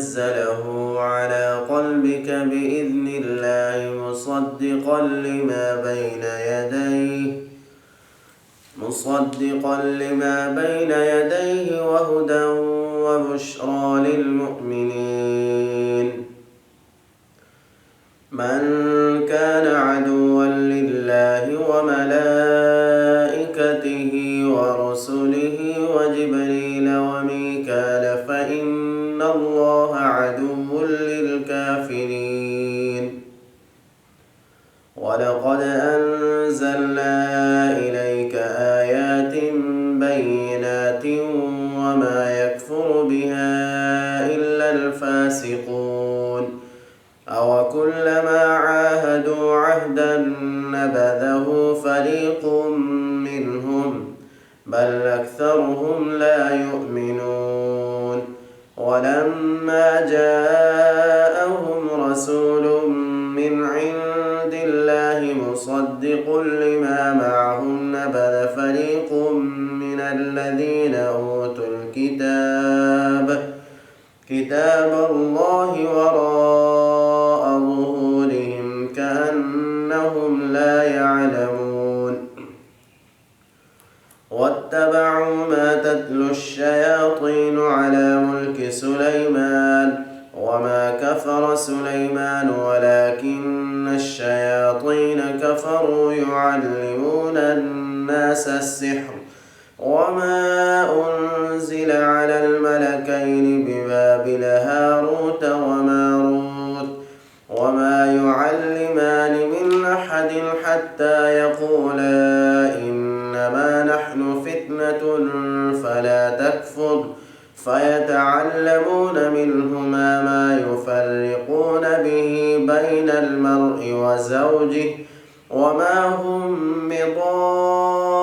نزله على قلبك بإذن الله مصدقا لما بين يديه وهدى وبشرى للمؤمنين. من كان عدوا لله وملائكته ورسله وجبريل وميكال فإن الله عدو للكافرين. ولقد أنزلنا إليك آيات بينات وما يكفر بها إلا الفاسقون. أوكلما عاهدوا عهدا نبذه فريق منهم بل أكثرهم لا يؤمنون. ولما جاءهم رسول من عند الله مصدق لما معهم نبذ فريق من الذين أوتوا كتاب الله وراء ظهورهم كأنهم لا يعلمون. واتبعوا ما تتلو الشياطين على ملك سليمان وما كفر سليمان ولكن الشياطين كفروا يعلمون الناس السحر وما أنزل على الملكين ببابل هاروت وماروت وما يعلمان من أحد حتى يقولا إنما نحن فتنة فلا تكفر فيتعلمون منهما ما يفرقون به بين المرء وزوجه وما هم بضارين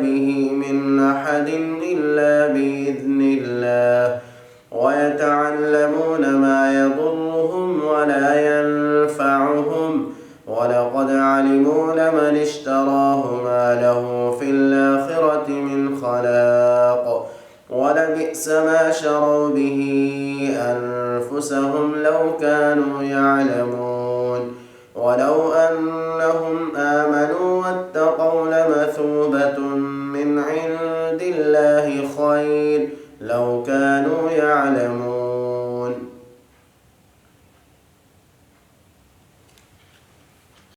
به من أحد إلا بإذن الله ويتعلمون ما يضرهم ولا ينفعهم ولقد علموا لمن اشتراه ما له في الآخرة من خلاق ولبئس ما شروا به أنفسهم لو كانوا يعلمون. ولو أنهم آمنوا واتقوا لمثوبة من عند الله خير لو كانوا يعلمون.